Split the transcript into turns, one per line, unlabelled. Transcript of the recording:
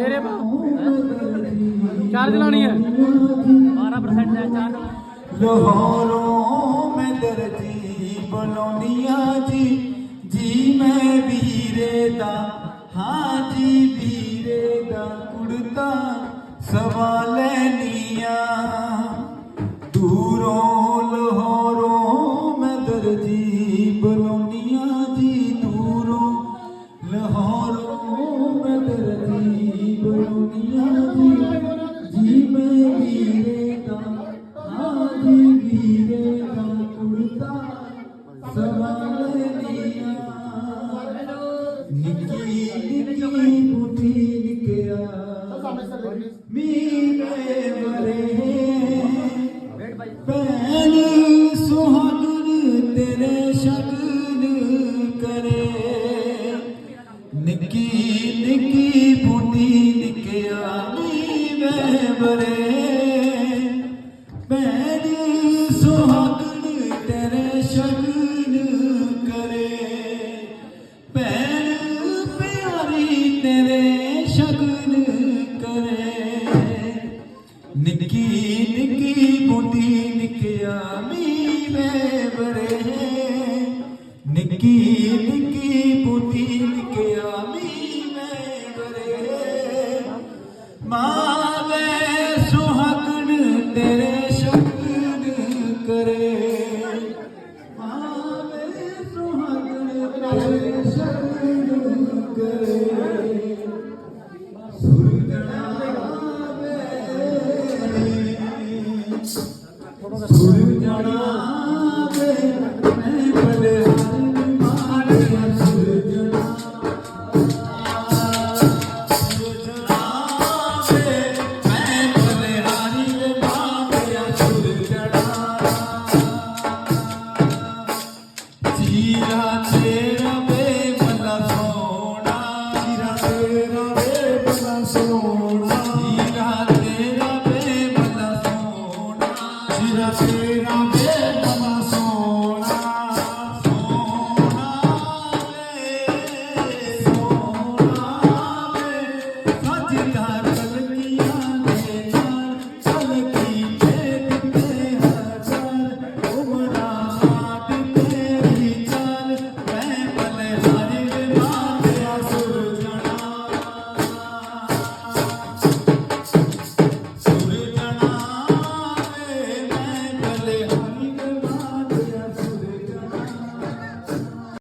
तेरे चार्ज लानी है 12% है चार्ज।
लाहौरों में दर्जी बलोनिया जी जी मैं वीरे दा हाँ जी वीरे दा कुड़ता सवाल लिया दूरों लाहौरों में दर्जी बलोनिया जी दूरों लाहौरों में दर्जी बलोनिया जी मैं वीरे दा हाँ जी वीरे दा कुड़ता सवाल लिया निकी निकी बूटी निकया मीरे बरे भैन सुहागन तेरे शगन करे निकी निकी बूटी निकया मीरे बरे भैन सुहागन तेरे शगन करे भैन प्यारी तेरे शगन करे निकी निकी बूटी निकया मीरे बरे निकी निकी बूटी निकया मीरे बरे मां